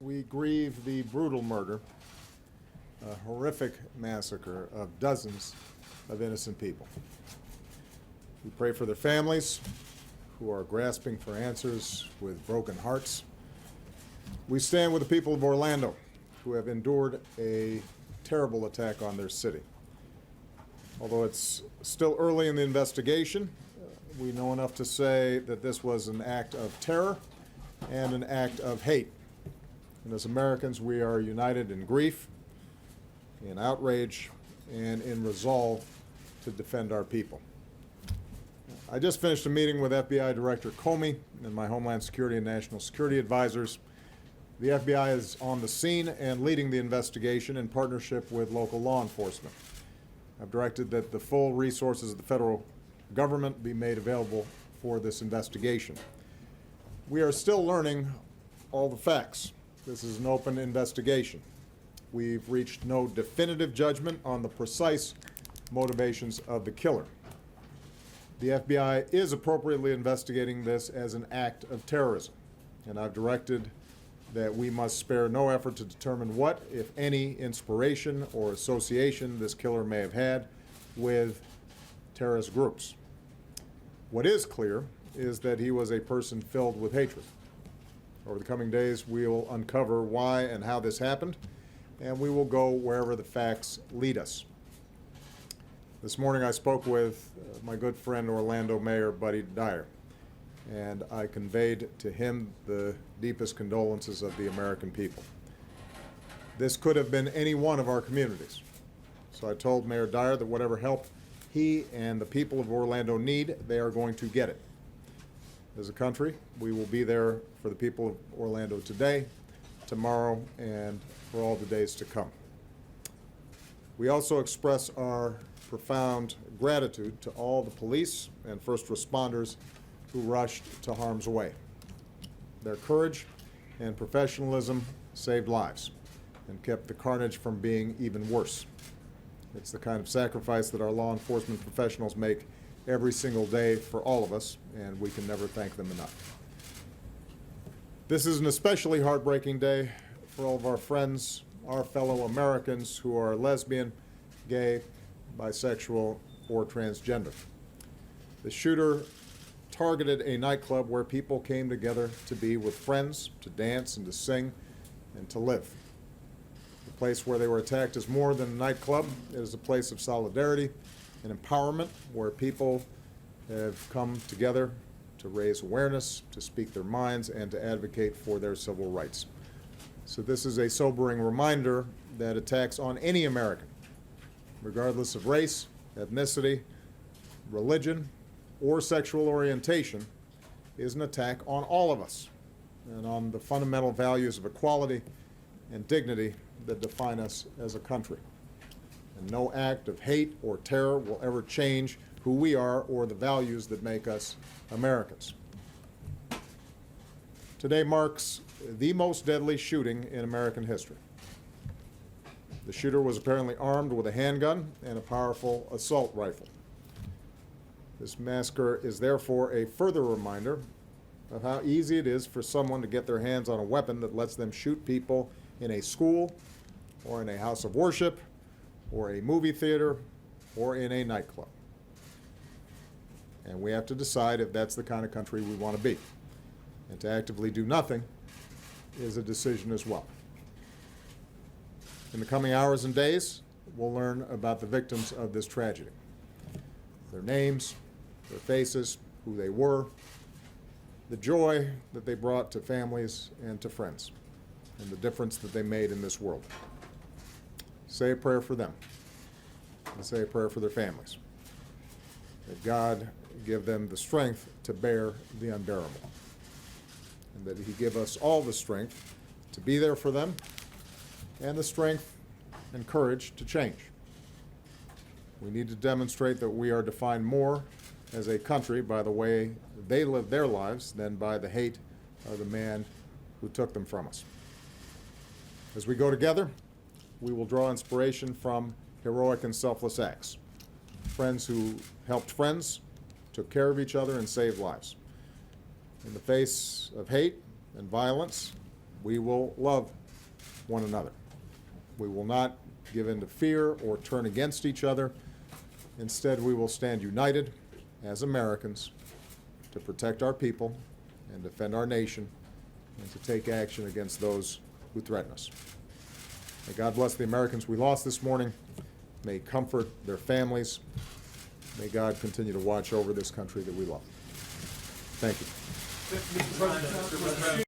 We grieve the brutal murder, a horrific massacre of dozens of innocent people. We pray for their families who are grasping for answers with broken hearts. We stand with the people of Orlando who have endured a terrible attack on their city. Although it's still early in the investigation, we know enough to say that this was an act of terror and an act of hate. And as Americans, we are united in grief, in outrage, and in resolve to defend our people. I just finished a meeting with FBI Director Comey and my Homeland Security and National Security advisors. The FBI is on the scene and leading the investigation in partnership with local law enforcement. I've directed that the full resources of the federal government be made available for this investigation. We are still learning all the facts. This is an open investigation. We've reached no definitive judgment on the precise motivations of the killer. The FBI is appropriately investigating this as an act of terrorism, and I've directed that we must spare no effort to determine what, if any, inspiration or association this killer may have had with terrorist groups. What is clear is that he was a person filled with hatred. Over the coming days, we will uncover why and how this happened, and we will go wherever the facts lead us. This morning I spoke with my good friend Orlando Mayor Buddy Dyer, and I conveyed to him the deepest condolences of the American people. This could have been any one of our communities. So I told Mayor Dyer that whatever help he and the people of Orlando need, they are going to get it. As a country, we will be there for the people of Orlando today, tomorrow, and for all the days to come. We also express our profound gratitude to all the police and first responders who rushed to harm's way. Their courage and professionalism saved lives and kept the carnage from being even worse. It's the kind of sacrifice that our law enforcement professionals make every single day for all of us, and we can never thank them enough. This is an especially heartbreaking day for all of our friends, our fellow Americans who are lesbian, gay, bisexual, or transgender. The shooter targeted a nightclub where people came together to be with friends, to dance and to sing and to live. The place where they were attacked is more than a nightclub. It is a place of solidarity and empowerment where people have come together to raise awareness, to speak their minds, and to advocate for their civil rights. So this is a sobering reminder that attacks on any American, regardless of race, ethnicity, religion, or sexual orientation, is an attack on all of us and on the fundamental values of equality and dignity that define us as a country. And no act of hate or terror will ever change who we are or the values that make us Americans. Today marks the most deadly shooting in American history. The shooter was apparently armed with a handgun and a powerful assault rifle. This massacre is therefore a further reminder of how easy it is for someone to get their hands on a weapon that lets them shoot people in a school or in a house of worship or a movie theater or in a nightclub. And we have to decide if that's the kind of country we want to be. And to actively do nothing is a decision as well. In the coming hours and days, we'll learn about the victims of this tragedy. Their names, their faces, who they were, the joy that they brought to families and to friends, and the difference that they made in this world. Say a prayer for them, and say a prayer for their families. That God give them the strength to bear the unbearable, and that He give us all the strength to be there for them, and the strength and courage to change. We need to demonstrate that we are defined more as a country by the way they live their lives than by the hate of the man who took them from us. As we go together, we will draw inspiration from heroic and selfless acts. Friends who helped friends, took care of each other, and saved lives. In the face of hate and violence, we will love one another. We will not give in to fear or turn against each other. Instead, we will stand united as Americans to protect our people and defend our nation and to take action against those who threaten us. May God bless the Americans we lost this morning. May He comfort their families. May God continue to watch over this country that we love. Thank you. Mr. President.